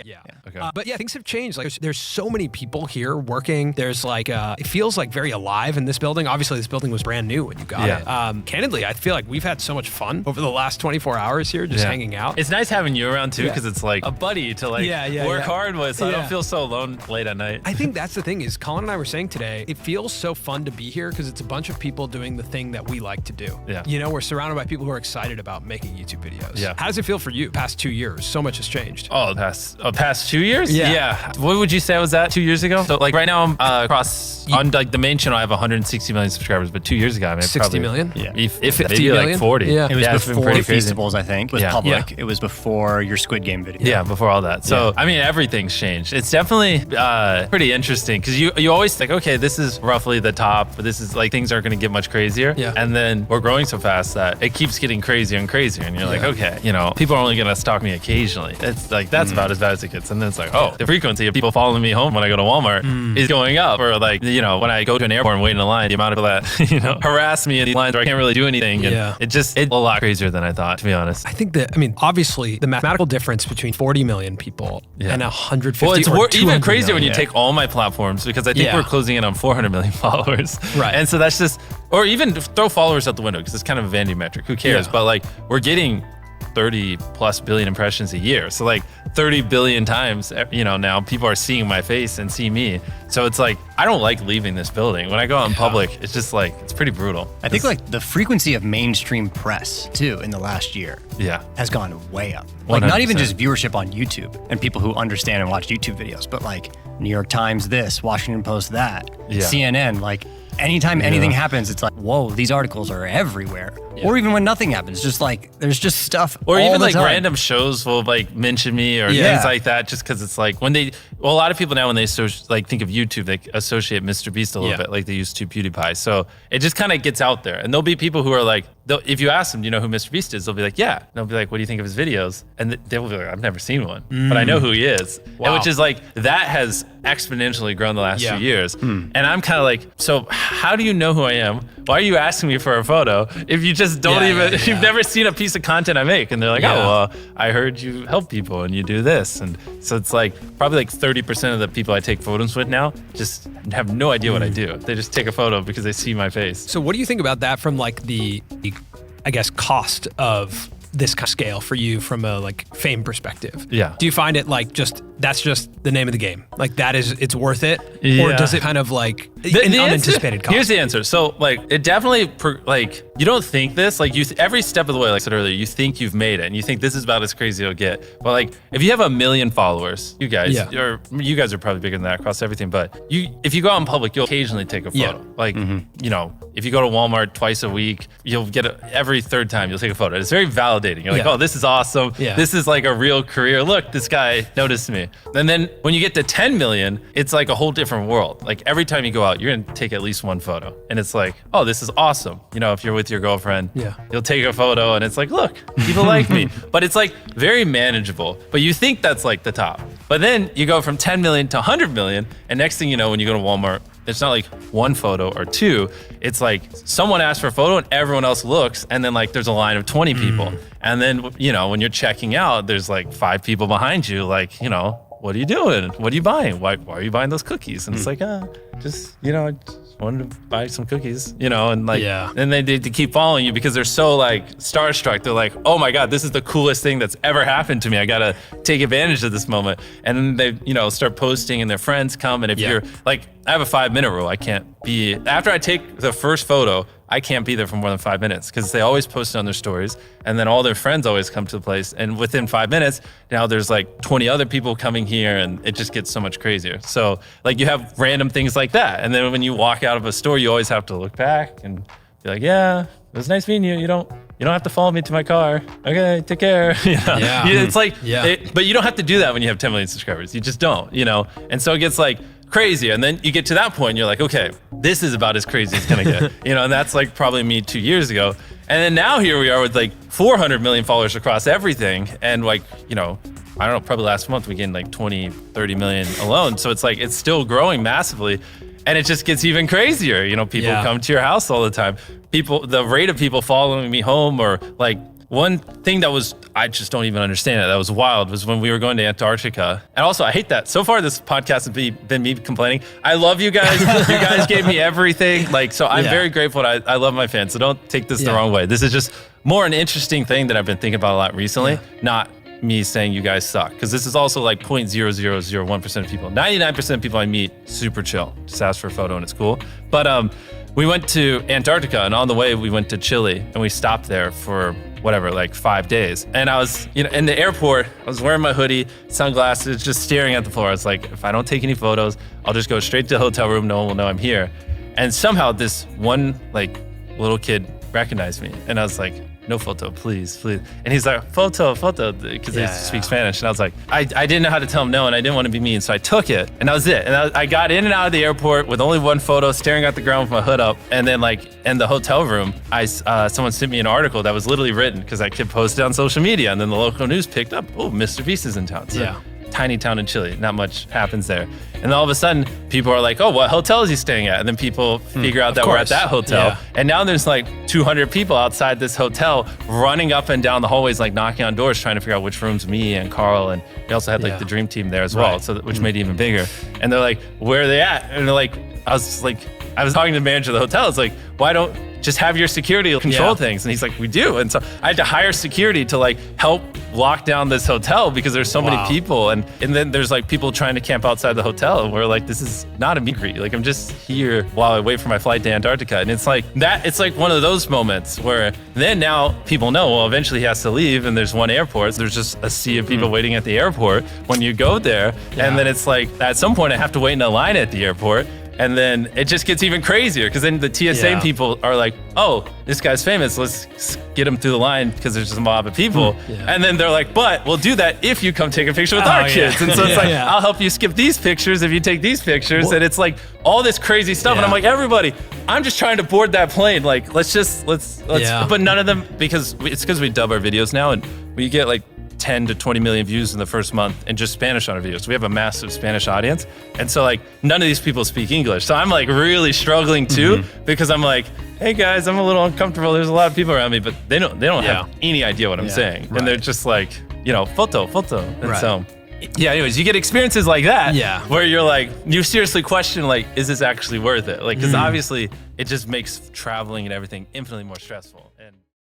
Yeah. Okay. But yeah, things have changed. Like there's so many people here working. There's like, it feels like very alive in this building. Obviously this building was brand new when you got it. Candidly, I feel like we've had so much fun over the last 24 hours here just hanging out. It's nice having you around too, because it's like a buddy to like work hard with, so I don't feel so alone late at night. I think that's the thing is Colin and I were saying today, it feels so fun to be here because it's a bunch of people doing the thing that we like to do. Yeah. You know, we're surrounded by people who are excited about making YouTube videos. Yeah. How does it feel for you? Past 2 years, so much has changed. Oh, past 2 years? Yeah. What would you say was that 2 years ago? So like right now I'm across on like the main channel I have 160 million subscribers, but 2 years ago I mean 60 million? Yeah. Maybe 50 million? like 40. Yeah. It was it's been before pretty crazy. Feastables, I think, was public. It was before your Squid Game video. Yeah, before all that. So I mean everything's changed. It's definitely pretty interesting because you always think, okay, this is roughly the top, but this is like things aren't going to get much crazier. Yeah. And then we're growing so fast that it keeps getting crazier and crazier, and you're like, okay, you know, people are only going to stalk me occasionally. It's like that's about as bad as it gets. And then it's like, oh, the frequency of people following me home when I go to Walmart is going up, or like, you know, when I go to an airport and wait in a line, the amount of people that you know harass me in these lines where I can't really do anything. And it's a lot crazier than I thought, to be honest. I think that, I mean, obviously the mathematical difference between 40 million people and 150 well, it's or even crazier million. when you take all my platforms, because I think we're closing in on 400 million followers. Right. And so that's just, or even throw followers out the window because it's kind of a vanity metric. Who cares? But like we're getting 30 plus billion impressions a year. So like 30 billion times, you know, now people are seeing my face and see me. So it's like, I don't like leaving this building. When I go out in public, it's just like, it's pretty brutal. I think like the frequency of mainstream press too in the last year has gone way up. Like 100%. not even just viewership on YouTube and people who understand and watch YouTube videos, but like New York Times this, Washington Post that, CNN, like anytime anything happens, it's like, whoa, these articles are everywhere. Or even when nothing happens, just like, there's just stuff or all even the like time. random shows will like mention me or things like that, just because it's like when they, well, a lot of people now when they like think of YouTube, they associate MrBeast a little bit like they used to PewDiePie. So it just kind of gets out there, and there'll be people who are like, if you ask them, do you know who MrBeast is? They'll be like, yeah. And they'll be like, what do you think of his videos? And they will be like, I've never seen one, but I know who he is. Wow. And which is like, that has exponentially grown the last few years. And I'm kind of like, so how do you know who I am? Why are you asking me for a photo if you just don't if you've never seen a piece of content I make? And they're like, oh, well, I heard you help people and you do this. And so it's like probably like 30% of the people I take photos with now just have no idea what I do. They just take a photo because they see my face. So what do you think about that from like the I guess, cost of this scale for you from a like fame perspective? Yeah. Do you find it like that's just the name of the game? Like that is, it's worth it? Yeah. Or does it kind of like an unanticipated cost? Here's the answer. So like it definitely, like you don't think this, like every step of the way, like I said earlier, you think you've made it and you think this is about as crazy as it'll get. But like if you have 1 million followers, you guys, or you guys are probably bigger than that across everything, but if you go out in public, you'll occasionally take a photo. Like, you know, if you go to Walmart twice a week, you'll get every third time you'll take a photo. It's very validating. You're like, oh, this is awesome. This is like a real career. Look, this guy noticed me. And then when you get to 10 million, it's like a whole different world. Like every time you go out, you're gonna take at least one photo. And it's like, oh, this is awesome. You know, if you're with your girlfriend, you'll take a photo and it's like, look, people like me. But it's like very manageable. But you think that's like the top. But then you go from 10 million to 100 million. And next thing you know, when you go to Walmart, it's not like one photo or two. It's like someone asks for a photo and everyone else looks, and then like there's a line of 20 people. And then, you know, when you're checking out, there's like 5 people behind you, like, you know, what are you doing? What are you buying? Why are you buying those cookies? And it's like, just, you know, I just wanted to buy some cookies, you know, and like, and they keep following you because they're so like starstruck. They're like, oh my God, this is the coolest thing that's ever happened to me. I gotta take advantage of this moment. And then they, you know, start posting and their friends come. And if you're like, I have a 5-minute rule. I can't be, after I take the first photo, I can't be there for more than 5 minutes because they always post it on their stories, and then all their friends always come to the place, and within 5 minutes, now there's like 20 other people coming here, and it just gets so much crazier. So like you have random things like that, and then when you walk out of a store, you always have to look back and be like, yeah, it was nice meeting you. You don't have to follow me to my car. Okay, take care. You know? It's like, but you don't have to do that when you have 10 million subscribers. You just don't, you know? And so it gets like crazy. And then you get to that point and you're like, okay, this is about as crazy as it's gonna get. You know, and that's like probably me 2 years ago. And then now here we are with like 400 million followers across everything. And like, you know, I don't know, probably last month we gained like 20, 30 million alone. So it's like, it's still growing massively. And it just gets even crazier. You know, people come to your house all the time. The rate of people following me home, or like one thing that was I just don't even understand it. That was wild. Was when we were going to Antarctica. And also, I hate that. So far, this podcast has been me complaining. I love you guys. You guys gave me everything. Like, so I'm very grateful. I love my fans. So don't take this the wrong way. This is just more an interesting thing that I've been thinking about a lot recently. Not me saying you guys suck. Because this is also like 0.0001% of people. 99% of people I meet, super chill. Just ask for a photo and it's cool. But we went to Antarctica, and on the way we went to Chile, and we stopped there for whatever, like 5 days. And I was, in the airport, I was wearing my hoodie, sunglasses, just staring at the floor. I was like, if I don't take any photos, I'll just go straight to the hotel room. No one will know I'm here. And somehow this one like little kid recognized me, and I was like, no photo, please. And he's like, photo, because he speaks Spanish. And I was like, I didn't know how to tell him no, and I didn't want to be mean, so I took it, and that was it. And I got in and out of the airport with only one photo, staring at the ground with my hood up. And then like in the hotel room, someone sent me an article that was literally written because that kid posted on social media, and then the local news picked up, oh, MrBeast is in town. So, tiny town in Chile, not much happens there. And then all of a sudden, people are like, oh, what hotel is he staying at? And then people figure out that we're at that hotel. Yeah. And now there's like 200 people outside this hotel running up and down the hallways, like knocking on doors, trying to figure out which room's me and Carl. And we also had like the dream team there as well, so which made it even bigger. And they're like, where are they at? And they're like, I was talking to the manager of the hotel. It's like, why don't just have your security control things? And he's like, we do. And so I had to hire security to like help lock down this hotel because there's so many people. And then there's like people trying to camp outside the hotel. And we're like, this is not a meet and greet. Like, I'm just here while I wait for my flight to Antarctica. And it's like that. It's like one of those moments where then now people know, well, eventually he has to leave. And there's one airport. So there's just a sea of people waiting at the airport when you go there. And then it's like, at some point I have to wait in a line at the airport. And then it just gets even crazier because then the TSA people are like, oh, this guy's famous. Let's get him through the line because there's just a mob of people. And then they're like, but we'll do that if you come take a picture with our kids. And so it's like, I'll help you skip these pictures if you take these pictures. And it's like all this crazy stuff. And I'm like, everybody, I'm just trying to board that plane. Like, let's but none of them, because we dub our videos now and we get like 10 to 20 million views in the first month and just Spanish on our videos. So we have a massive Spanish audience. And so like none of these people speak English. So I'm like really struggling too because I'm like, hey guys, I'm a little uncomfortable. There's a lot of people around me, but they don't have any idea what I'm saying. And they're just like, photo. And so anyways, you get experiences like that where you're like, you seriously question like, is this actually worth it? Like, because obviously it just makes traveling and everything infinitely more stressful. And